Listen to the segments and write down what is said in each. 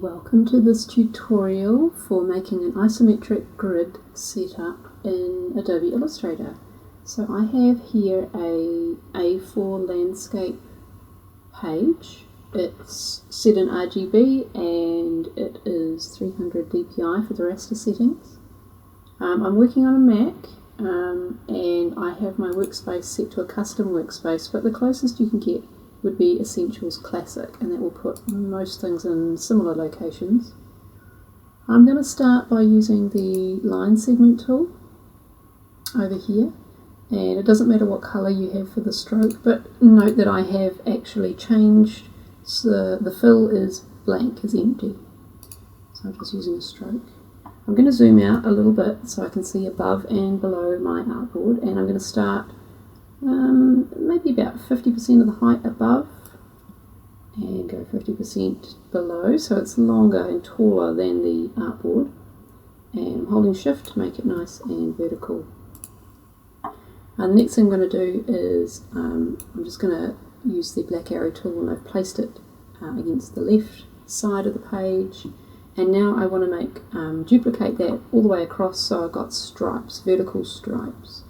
Welcome to this tutorial for making an isometric grid setup in Adobe Illustrator. So I have here a A4 landscape page. It's set in RGB and it is 300 dpi for the raster settings. I'm working on a Mac and I have my workspace set to a custom workspace, but the closest you can get would be Essentials Classic, and that will put most things in similar locations. I'm going to start by using the line segment tool over here, and it doesn't matter what colour you have for the stroke, but note that I have actually changed, so the fill is blank, is empty. So I'm just using a stroke. I'm going to zoom out a little bit so I can see above and below my artboard, and I'm going to start maybe about 50% of the height above and go 50% below, so it's longer and taller than the artboard, and I'm holding shift to make it nice and vertical. And the next thing I'm going to do is I'm just going to use the black arrow tool, and I've placed it against the left side of the page, and now I want to make duplicate that all the way across, so I've got stripes, vertical stripes.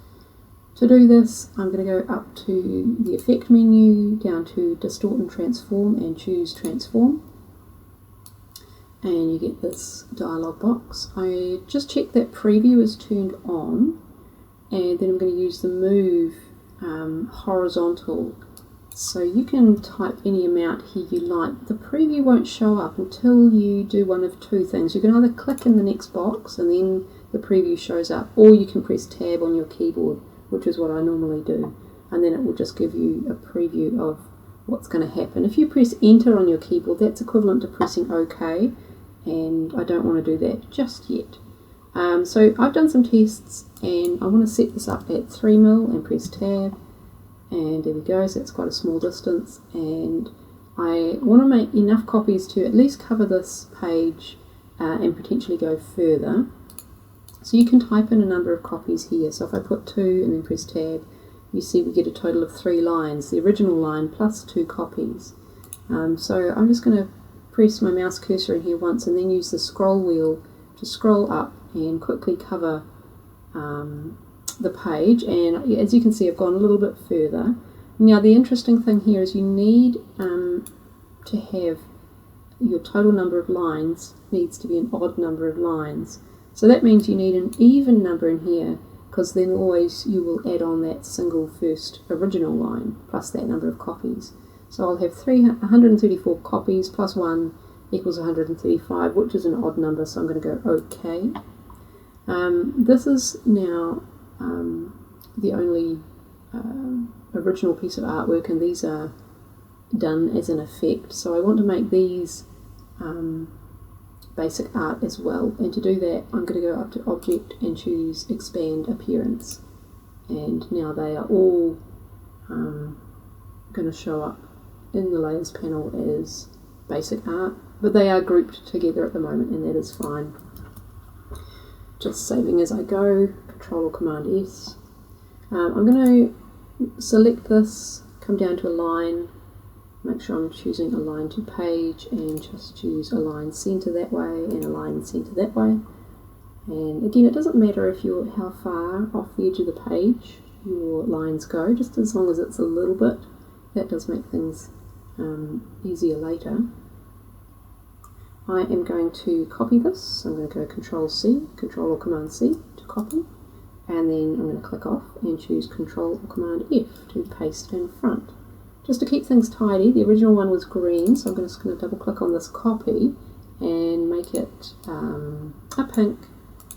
To do this, I'm going to go up to the Effect menu, down to Distort and Transform, and choose Transform. And you get this dialog box. I just check that preview is turned on, and then I'm going to use the Move horizontal. So you can type any amount here you like. The preview won't show up until you do one of two things. You can either click in the next box and then the preview shows up, or you can press Tab on your keyboard, which is what I normally do, and then it will just give you a preview of what's going to happen. If you press Enter on your keyboard, that's equivalent to pressing OK, and I don't want to do that just yet. So I've done some tests, and I want to set this up at 3mm and press Tab, and there we go, so it's quite a small distance, and I want to make enough copies to at least cover this page and potentially go further. So you can type in a number of copies here. So if I put 2 and then press Tab, you see we get a total of 3 lines, the original line plus 2 copies. So I'm just going to press my mouse cursor in here once and then use the scroll wheel to scroll up and quickly cover the page. And as you can see, I've gone a little bit further. Now the interesting thing here is you need to have your total number of lines needs to be an odd number of lines. So that means you need an even number in here, because then always you will add on that single first original line plus that number of copies. So I'll have 134 copies plus 1 equals 135, which is an odd number, so I'm going to go OK. This is now the only original piece of artwork, and these are done as an effect. So I want to make these basic art as well, and to do that I'm going to go up to Object and choose Expand Appearance, and now they are all going to show up in the Layers panel as basic art, but they are grouped together at the moment, and that is fine. Just saving as I go, Control or Command S. I'm going to select this, come down to a line, make sure I'm choosing Align to Page, and just choose Align Center that way and Align Center that way. And again, it doesn't matter if you're how far off the edge of the page your lines go, just as long as it's a little bit. That does make things easier later. I am going to copy this, so I'm going to go Control C, Control or Command C to copy, and then I'm going to click off and choose Control or Command F to paste in front. Just to keep things tidy, the original one was green, so I'm just going to double click on this copy and make it a pink,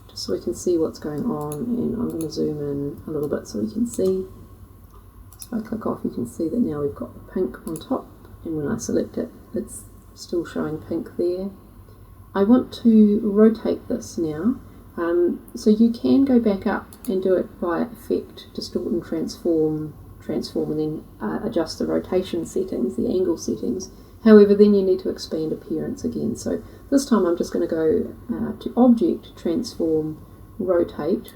just so we can see what's going on, and I'm going to zoom in a little bit so we can see. So if I click off, you can see that now we've got the pink on top, and when I select it, it's still showing pink there. I want to rotate this now, so you can go back up and do it by Effect, Distort and Transform, and then adjust the rotation settings, the angle settings. However, then you need to expand appearance again. So this time I'm just going to go to Object, Transform, Rotate,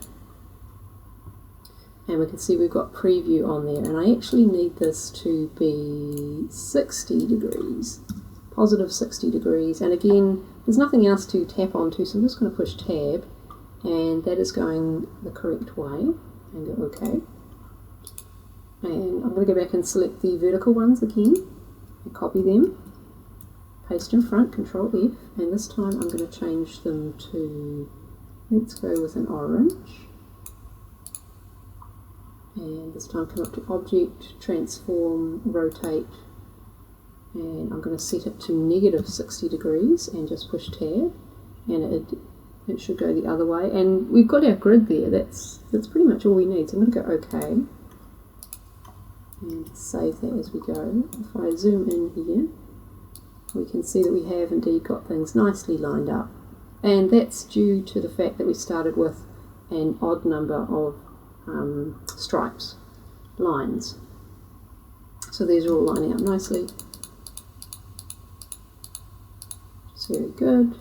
and we can see we've got Preview on there, and I actually need this to be 60 degrees positive 60 degrees, and again there's nothing else to tap onto, so I'm just going to push tab, and that is going the correct way, and go OK. And I'm going to go back and select the vertical ones again and copy them, paste in front, Control F, and this time I'm going to change them to, let's go with an orange, and this time come up to Object, Transform, Rotate, and I'm going to set it to negative 60 degrees and just push tab, and it should go the other way, and we've got our grid there. That's pretty much all we need, so I'm going to go OK and save that as we go. If I zoom in here, we can see that we have indeed got things nicely lined up, and that's due to the fact that we started with an odd number of stripes, lines. So these are all lining up nicely. It's very good.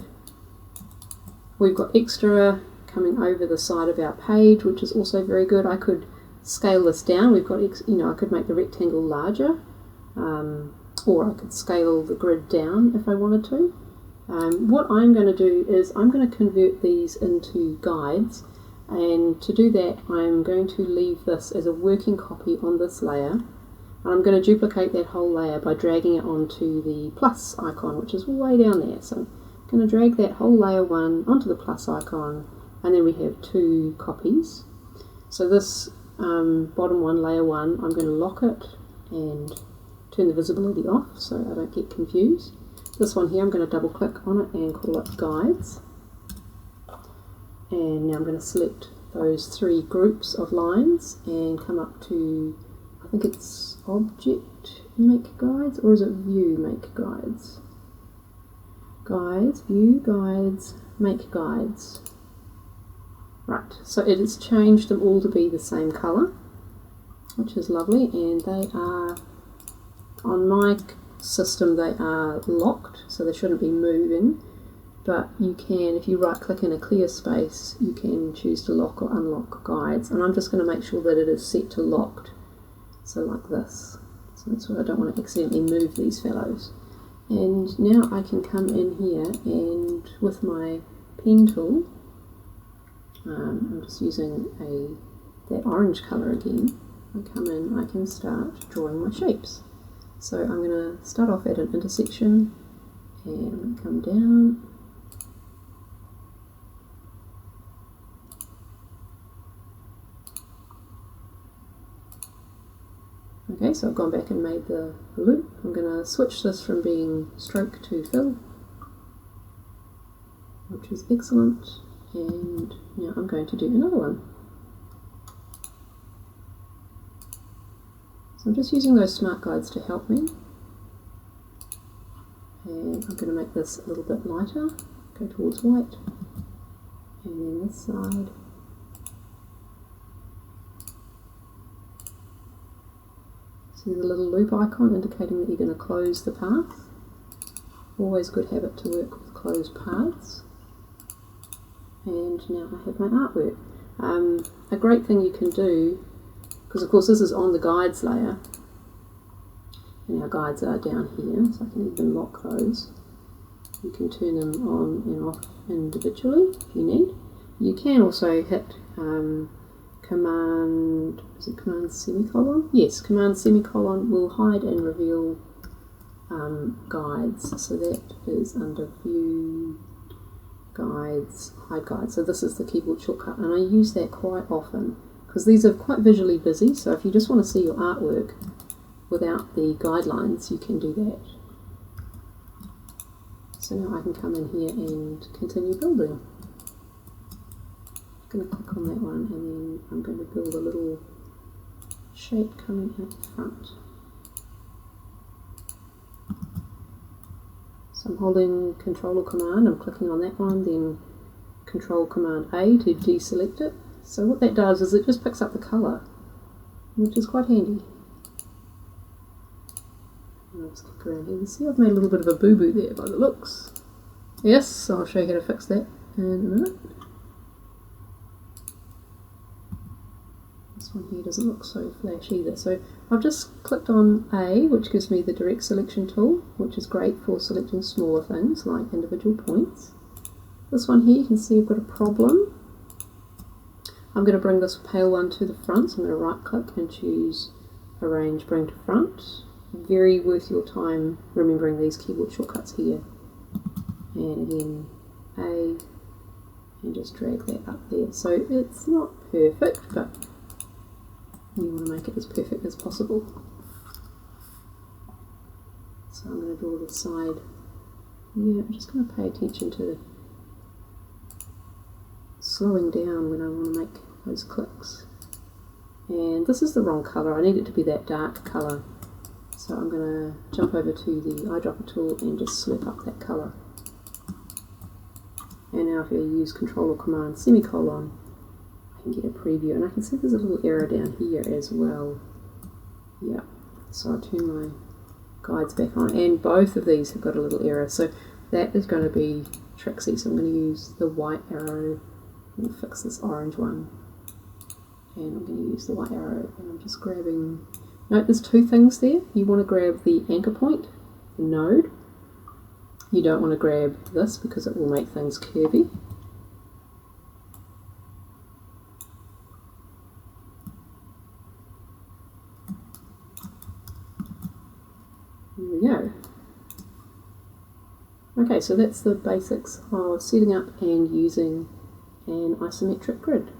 We've got extra coming over the side of our page, which is also very good. I could scale this down. We've got, I could make the rectangle larger, or I could scale the grid down if I wanted to. What I'm going to do is I'm going to convert these into guides, and to do that I'm going to leave this as a working copy on this layer, and I'm going to duplicate that whole layer by dragging it onto the plus icon, which is way down there. So I'm going to drag that whole layer 1 onto the plus icon, and then we have 2 copies. So this bottom one, layer 1, I'm going to lock it and turn the visibility off so I don't get confused. This one here, I'm going to double click on it and call it guides. And now I'm going to select those 3 groups of lines and come up to, I think it's Object, Make Guides, or is it View, Make Guides? Guides, View, Guides, Make Guides. Right, so it has changed them all to be the same colour, which is lovely, and they are, on my system, they are locked, so they shouldn't be moving, but you can, if you right click in a clear space, you can choose to lock or unlock guides, and I'm just going to make sure that it is set to locked, so like this. So that's what I don't want to accidentally move these fellows. And now I can come in here and with my pen tool, I'm just using that orange colour again. I come in, I can start drawing my shapes. So I'm going to start off at an intersection and come down. Okay, so I've gone back and made the loop. I'm going to switch this from being stroke to fill, which is excellent. And now I'm going to do another one. So I'm just using those smart guides to help me. And I'm going to make this a little bit lighter, go towards white, and then this side. See the little loop icon indicating that you're going to close the path. Always good habit to work with closed paths. And now I have my artwork. A great thing you can do, because of course this is on the guides layer, and our guides are down here, so I can even lock those. You can turn them on and off individually if you need. You can also hit Command, is it Command semicolon? Yes, Command semicolon will hide and reveal guides. So that is under View, Guides, Hide Guides. So this is the keyboard shortcut, and I use that quite often because these are quite visually busy. So if you just want to see your artwork without the guidelines, you can do that. So now I can come in here and continue building. I'm going to click on that one, and then I'm going to build a little shape coming out the front. So I'm holding Control or Command, I'm clicking on that one, then Control Command A to deselect it. So what that does is it just picks up the colour, which is quite handy. And I'll just click around here and see I've made a little bit of a boo-boo there by the looks. Yes, so I'll show you how to fix that in a minute. This one here doesn't look so flash either. So I've just clicked on A, which gives me the direct selection tool, which is great for selecting smaller things like individual points. This one here, you can see I've got a problem. I'm going to bring this pale one to the front, so I'm going to right click and choose Arrange Bring to Front. Very worth your time remembering these keyboard shortcuts here. And again, A, and just drag that up there. So it's not perfect, but you want to make it as perfect as possible. So I'm going to draw the side. Yeah, I'm just going to pay attention to slowing down when I want to make those clicks. And this is the wrong colour. I need it to be that dark colour. So I'm going to jump over to the eyedropper tool and just slip up that colour. And now if you use Control or Command semicolon, I can get a preview, and I can see there's a little error down here as well. Yeah, so I'll turn my guides back on, and both of these have got a little error, so that is going to be tricksy. So I'm going to use the white arrow and fix this orange one, and I'm going to use the white arrow, and I'm just grabbing, note there's two things there. You want to grab the anchor point, the node. You don't want to grab this because it will make things curvy. There we go. Okay, so that's the basics of setting up and using an isometric grid.